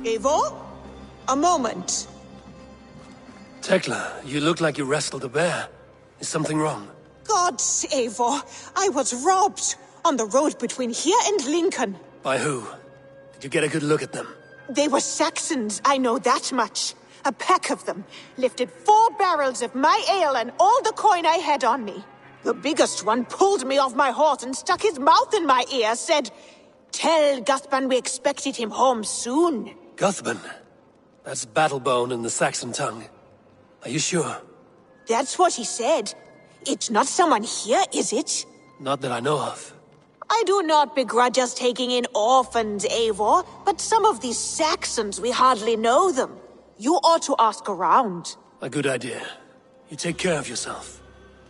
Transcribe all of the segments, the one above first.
Eivor? A moment. Tekla, you look like you wrestled a bear. Is something wrong? Gods, Eivor, I was robbed on the road between here and Lincoln. By who? Did you get a good look at them? They were Saxons, I know that much. A pack of them lifted 4 barrels of my ale and all the coin I had on me. The biggest one pulled me off my horse and stuck his mouth in my ear, said, "Tell Guthban we expected him home soon." Guthban? That's Battlebone in the Saxon tongue. Are you sure? That's what he said. It's not someone here, is it? Not that I know of. I do not begrudge us taking in orphans, Eivor, but some of these Saxons, we hardly know them. You ought to ask around. A good idea. You take care of yourself.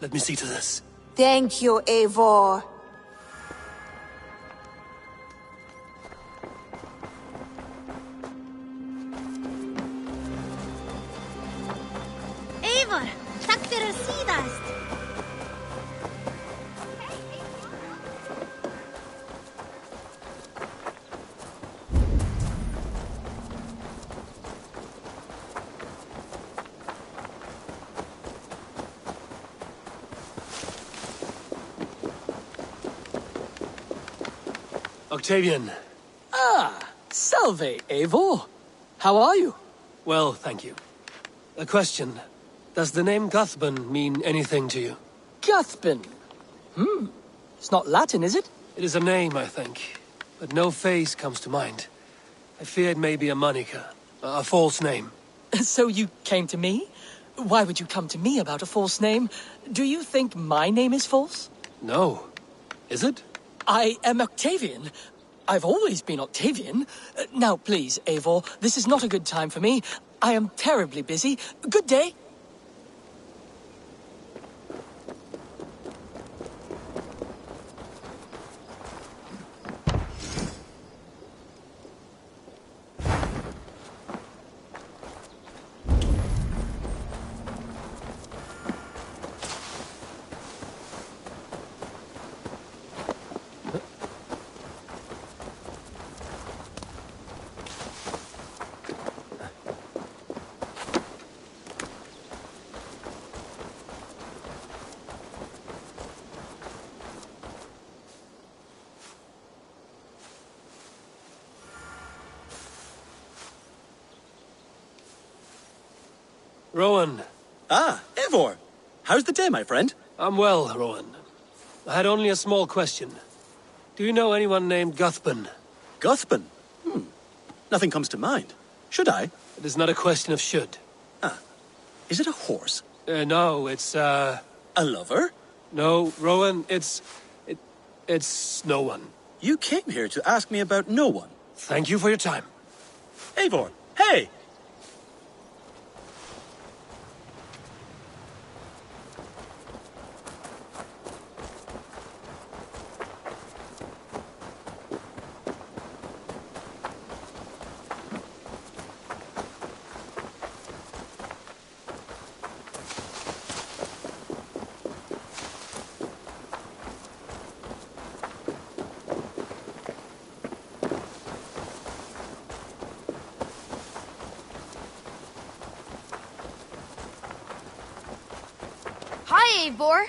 Let me see to this. Thank you, Eivor. Eivor, takk fyrir síðast. Octavian. Ah, salve, Eivor. How are you? Well, thank you. A question. Does the name Guthban mean anything to you? Guthban. It's not Latin, is it? It is a name, I think. But no face comes to mind. I fear it may be a moniker. A false name. So you came to me? Why would you come to me about a false name? Do you think my name is false? No. Is it? I am Octavian. I've always been Octavian. Now, please, Eivor, this is not a good time for me. I am terribly busy. Good day. Rowan. Ah, Eivor. How's the day, my friend? I'm well, Rowan. I had only a small question. Do you know anyone named Guthban? Guthban? Nothing comes to mind. Should I? It is not a question of should. Is it a horse? No, it's, A lover? No, Rowan, it's no one. You came here to ask me about no one. Thank you for your time. Eivor, hey! Hi, Eivor.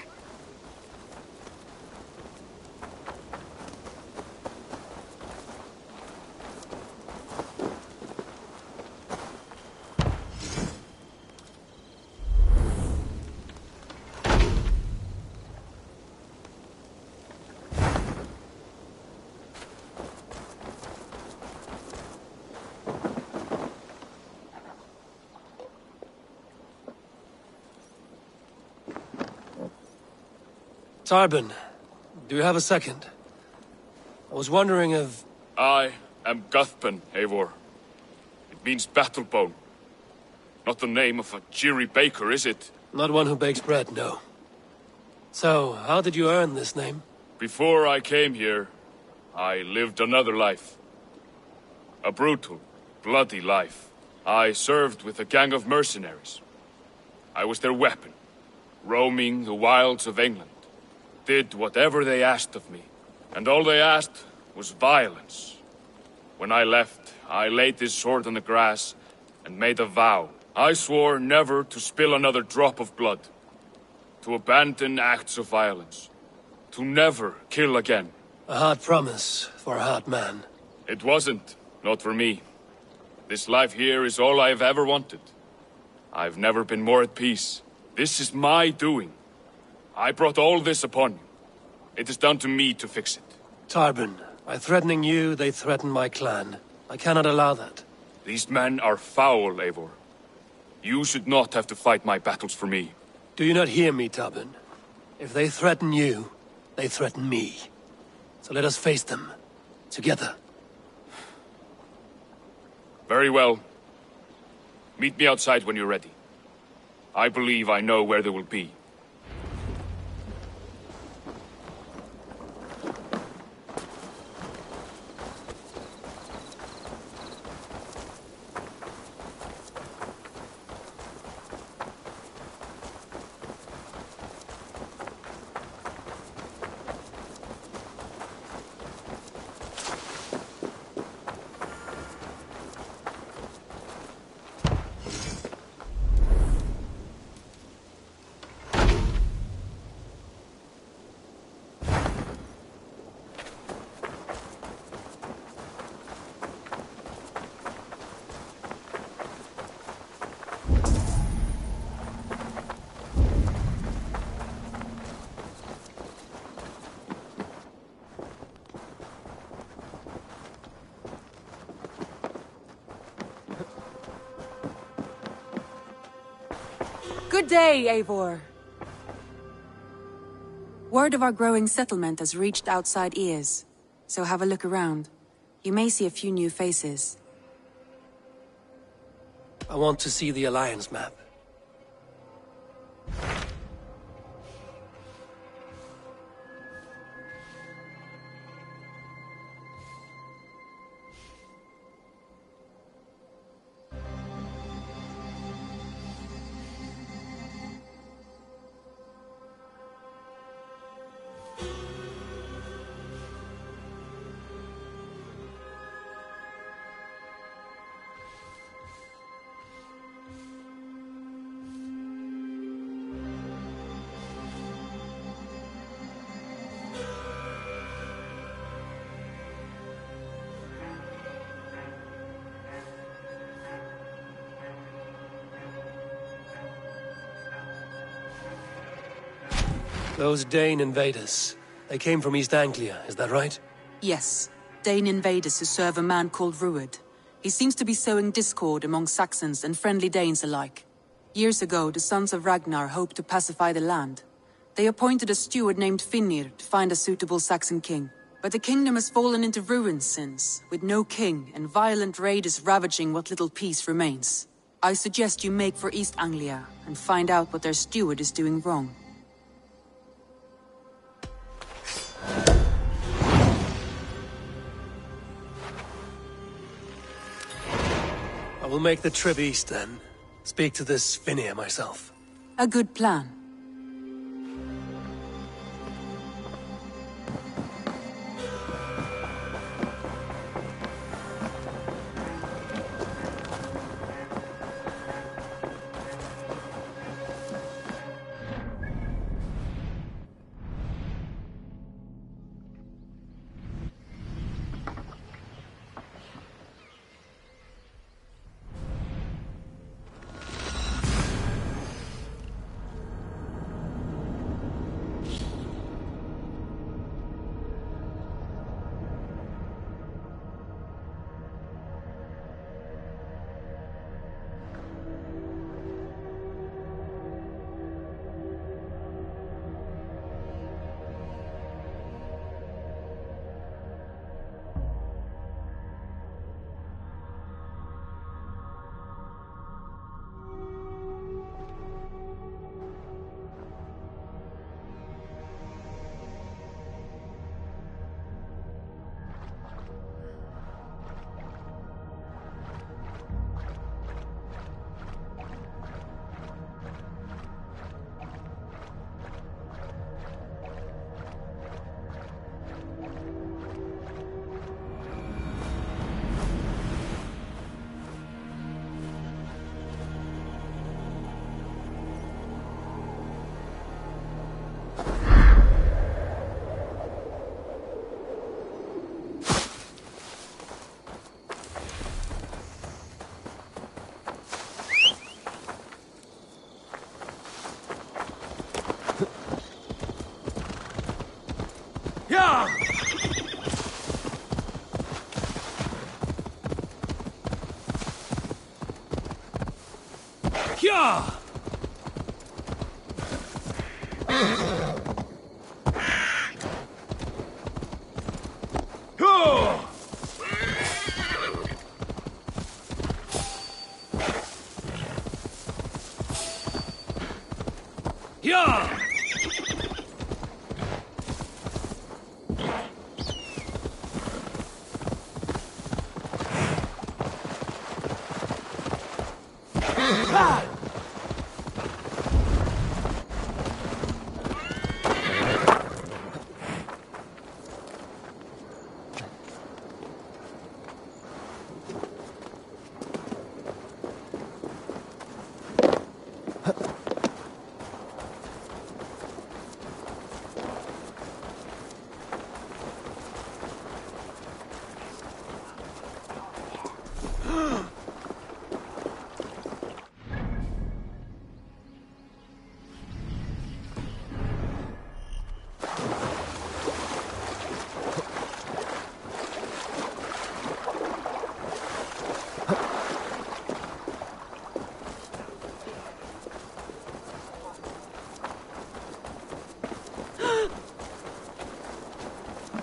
Tarbin, do you have a second? I was wondering if... I am Guthban, Eivor. It means battlebone. Not the name of a jeery baker, is it? Not one who bakes bread, no. So, how did you earn this name? Before I came here, I lived another life. A brutal, bloody life. I served with a gang of mercenaries. I was their weapon, roaming the wilds of England. Did whatever they asked of me, and all they asked was violence. When I left, I laid this sword on the grass and made a vow. I swore never to spill another drop of blood, to abandon acts of violence, to never kill again. A hard promise for a hard man. It wasn't, not for me. This life here is all I've ever wanted. I've never been more at peace. This is my doing. I brought all this upon you. It is down to me to fix it. Tarbin, by threatening you, they threaten my clan. I cannot allow that. These men are foul, Eivor. You should not have to fight my battles for me. Do you not hear me, Tarbin? If they threaten you, they threaten me. So let us face them. Together. Very well. Meet me outside when you're ready. I believe I know where they will be. Good day, Eivor. Word of our growing settlement has reached outside ears, so have a look around. You may see a few new faces. I want to see the Alliance map. Those Dane invaders, they came from East Anglia, is that right? Yes, Dane invaders who serve a man called Ruud. He seems to be sowing discord among Saxons and friendly Danes alike. Years ago, the sons of Ragnar hoped to pacify the land. They appointed a steward named Finnir to find a suitable Saxon king. But the kingdom has fallen into ruins since, with no king and violent raiders ravaging what little peace remains. I suggest you make for East Anglia and find out what their steward is doing wrong. I will make the trip east then. Speak to this Finnir myself. A good plan. Yeah! Yeah!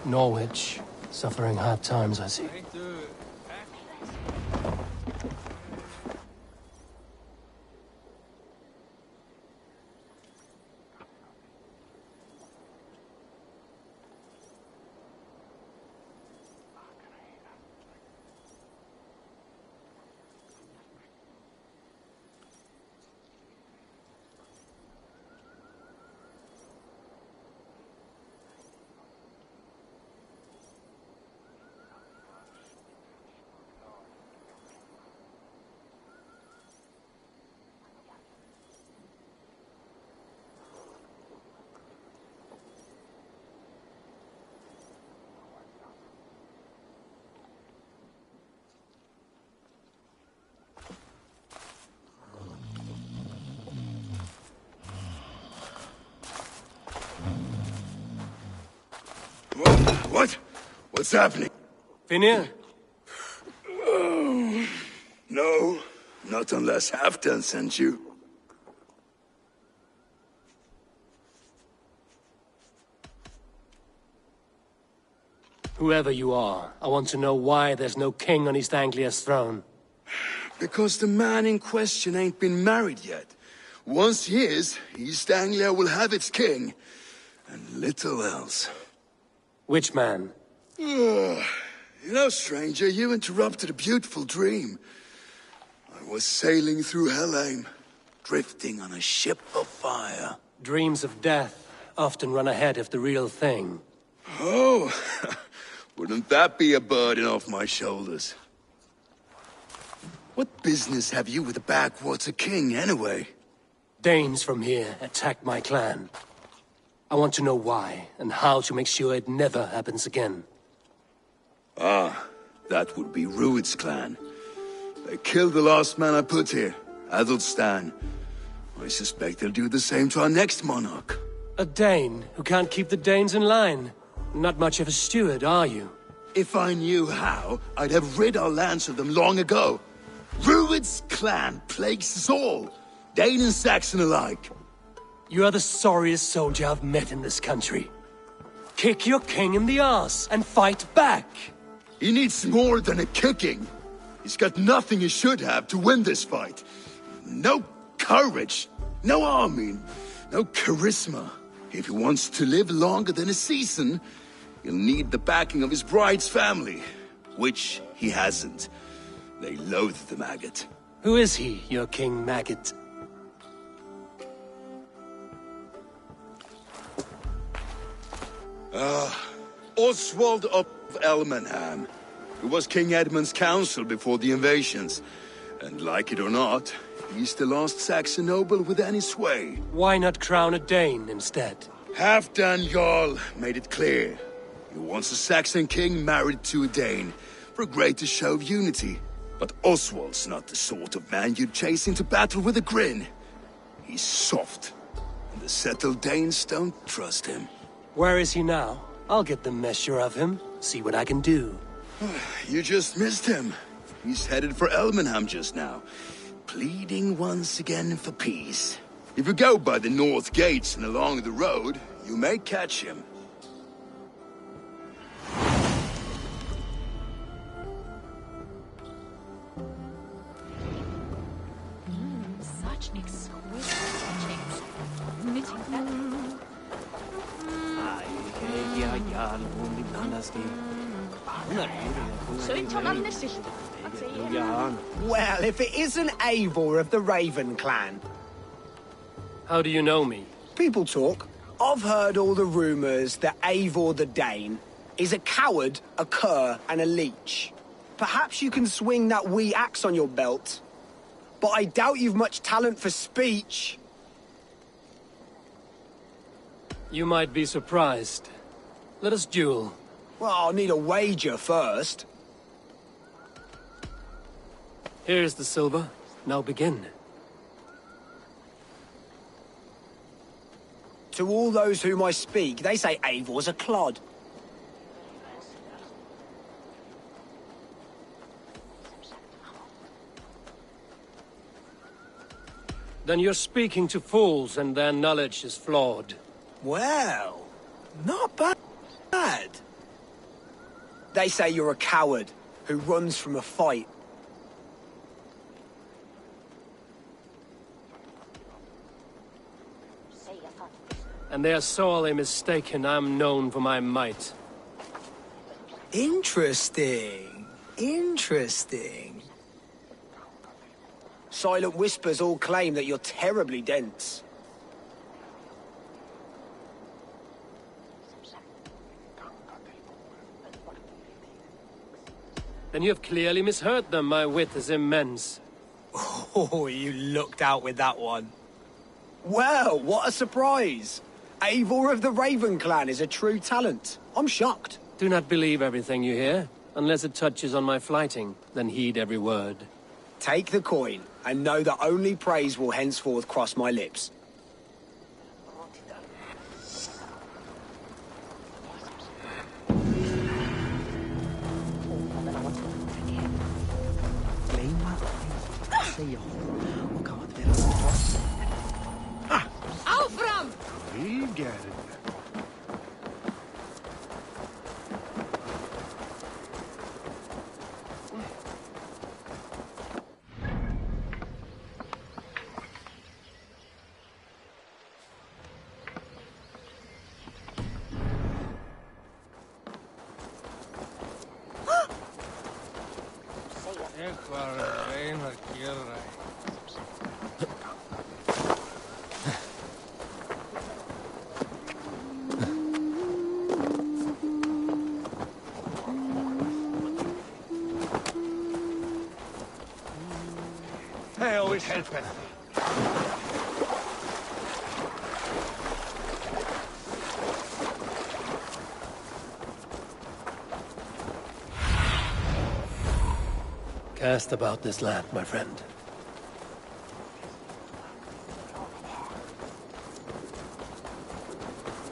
Norwich, suffering hard times, I see. What? What's happening? Finir? Oh, no, not unless Halfdan sent you. Whoever you are, I want to know why there's no king on East Anglia's throne. Because the man in question ain't been married yet. Once he is, East Anglia will have its king, and little else. Which man? You know, stranger, you interrupted a beautiful dream. I was sailing through Helheim, drifting on a ship of fire. Dreams of death often run ahead of the real thing. Oh, wouldn't that be a burden off my shoulders? What business have you with the backwater king, anyway? Danes from here attacked my clan. I want to know why, and how to make sure it never happens again. Ah, that would be Rued's clan. They killed the last man I put here, Adelstan. I suspect they'll do the same to our next monarch. A Dane who can't keep the Danes in line. Not much of a steward, are you? If I knew how, I'd have rid our lands of them long ago. Rued's clan plagues us all, Dane and Saxon alike. You are the sorriest soldier I've met in this country. Kick your king in the arse and fight back! He needs more than a kicking. He's got nothing he should have to win this fight. No courage, no army, no charisma. If he wants to live longer than a season, he'll need the backing of his bride's family, which he hasn't. They loathe the maggot. Who is he, your King Maggot? Oswald of Elmenham, who was King Edmund's counsel before the invasions. And like it or not, he's the last Saxon noble with any sway. Why not crown a Dane instead? Halfdan Jarl made it clear. He wants a Saxon king married to a Dane, for a greater show of unity. But Oswald's not the sort of man you'd chase into battle with a grin. He's soft, and the settled Danes don't trust him. Where is he now? I'll get the measure of him, see what I can do. You just missed him. He's headed for Elmenham just now. pleading once again for peace. If you go by the north gates and along the road, you may catch him. Such exquisite etchings. Knitting that. Well, if it isn't Eivor of the Raven clan. How do you know me? People talk. I've heard all the rumours that Eivor the Dane is a coward, a cur, and a leech. Perhaps you can swing that wee axe on your belt. But I doubt you've much talent for speech. You might be surprised. Let us duel. Well, I'll need a wager first. Here's the silver. Now begin. To all those whom I speak, they say Eivor's a clod. Then you're speaking to fools and their knowledge is flawed. Well, not bad. They say you're a coward who runs from a fight. And they're sorely mistaken. I'm known for my might. Interesting. Interesting. Silent whispers all claim that you're terribly dense. Then you have clearly misheard them. My wit is immense. Oh, you looked out with that one. Well, what a surprise! Eivor of the Raven clan is a true talent. I'm shocked. Do not believe everything you hear. Unless it touches on my flighting, then heed every word. Take the coin, and know that only praise will henceforth cross my lips. Aufram! We get it. I always help him. Cast about this land, my friend.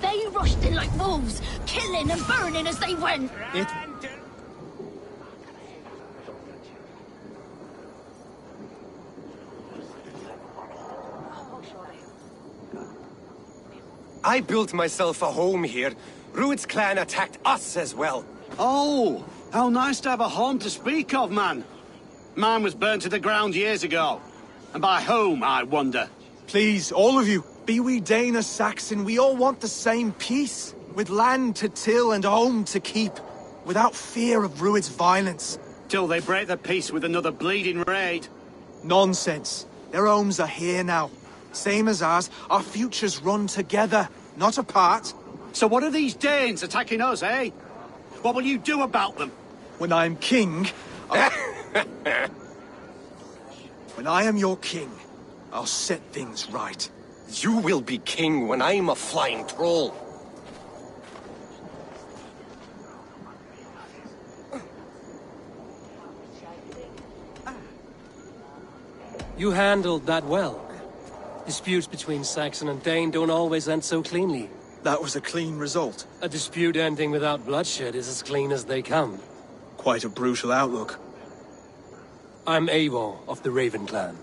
They rushed in like wolves, killing and burning as they went. I built myself a home here. Rued's clan attacked us as well. Oh, how nice to have a home to speak of, man. Mine was burnt to the ground years ago. And by whom, I wonder? Please, all of you, be we Dane or Saxon, we all want the same peace. With land to till and home to keep. Without fear of Rued's violence. Till they break the peace with another bleeding raid. Nonsense. Their homes are here now. Same as ours, our futures run together, not apart. So what are these Danes attacking us, eh? What will you do about them? When I'm king, when I am your king, I'll set things right. You will be king when I'm a flying troll. You handled that well. Disputes between Saxon and Dane don't always end so cleanly. That was a clean result. A dispute ending without bloodshed is as clean as they come. Quite a brutal outlook. I'm Eivor of the Raven clan.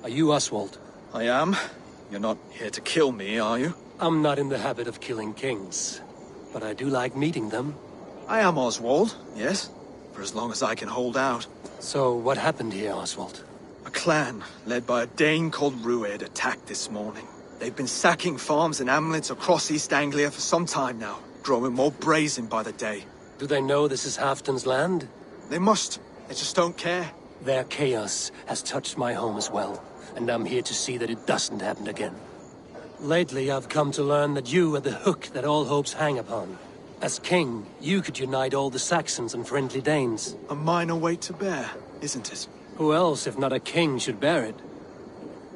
Are you Oswald? I am. You're not here to kill me, are you? I'm not in the habit of killing kings, but I do like meeting them. I am Oswald, yes. For as long as I can hold out. So, what happened here, Oswald? A clan, led by a Dane called Rued, attacked this morning. They've been sacking farms and hamlets across East Anglia for some time now, growing more brazen by the day. Do they know this is Halfton's land? They must. They just don't care. Their chaos has touched my home as well, and I'm here to see that it doesn't happen again. Lately, I've come to learn that you are the hook that all hopes hang upon. As king, you could unite all the Saxons and friendly Danes. A minor weight to bear, isn't it? Who else, if not a king, should bear it?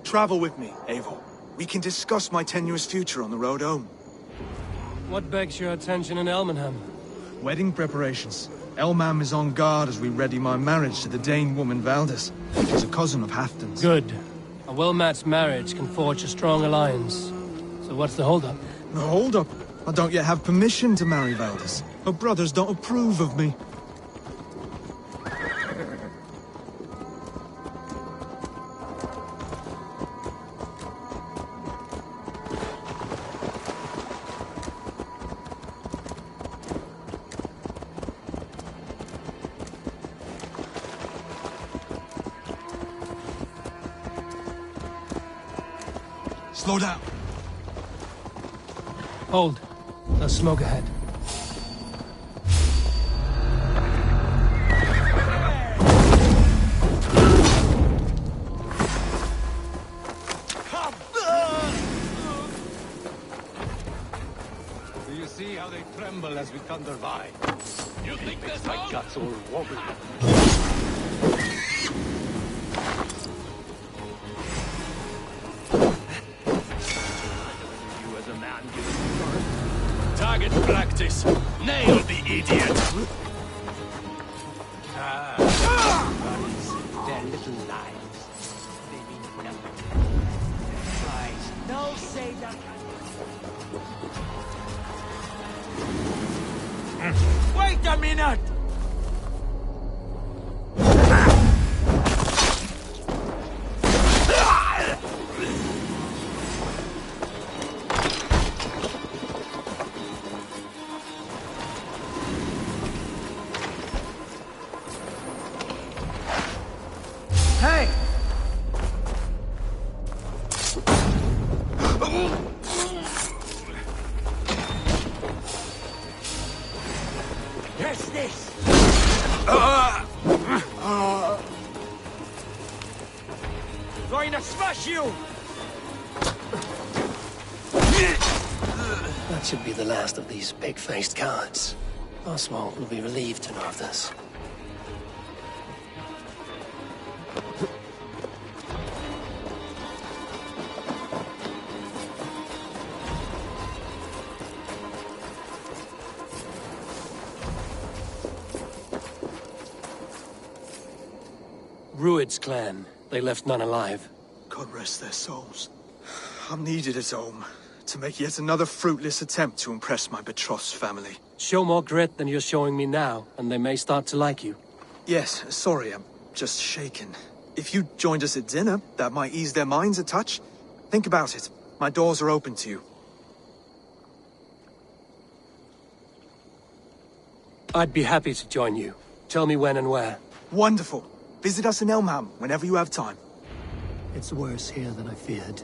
Travel with me, Eivor. We can discuss my tenuous future on the road home. What begs your attention in Elmenham? Wedding preparations. Elmam is on guard as we ready my marriage to the Dane woman Valdis. She's a cousin of Halfton's. Good. A well-matched marriage can forge a strong alliance. So what's the holdup? No holdup. I don't yet have permission to marry Valdis. Her brothers don't approve of me. Slow down. Hold. There's smoke ahead. Do you see how they tremble as we thunder by? You think this my guts all wobbly? Target practice. Nail the idiot. Their little lives. They mean nothing. Christ, no say that. Wait a minute. Hey! Yes, this. Going to smash you. That should be the last of these pig-faced cowards. Oswald will be relieved to know of this. Rued's clan. They left none alive. God rest their souls. I'm needed at home to make yet another fruitless attempt to impress my betrothed family. Show more grit than you're showing me now, and they may start to like you. Yes, sorry, I'm just shaken. If you joined us at dinner, that might ease their minds a touch. Think about it. My doors are open to you. I'd be happy to join you. Tell me when and where. Wonderful. Visit us in Elmham whenever you have time. It's worse here than I feared.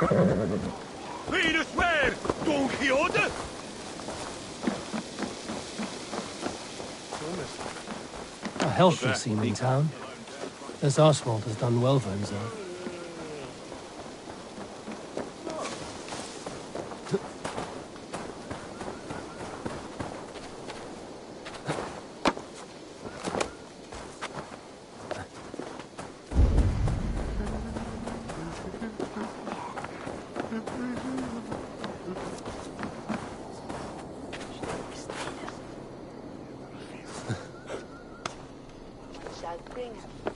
Lead us where, Don Quixote? A healthy seeming town. This Oswald has done well for himself. Shall bring her.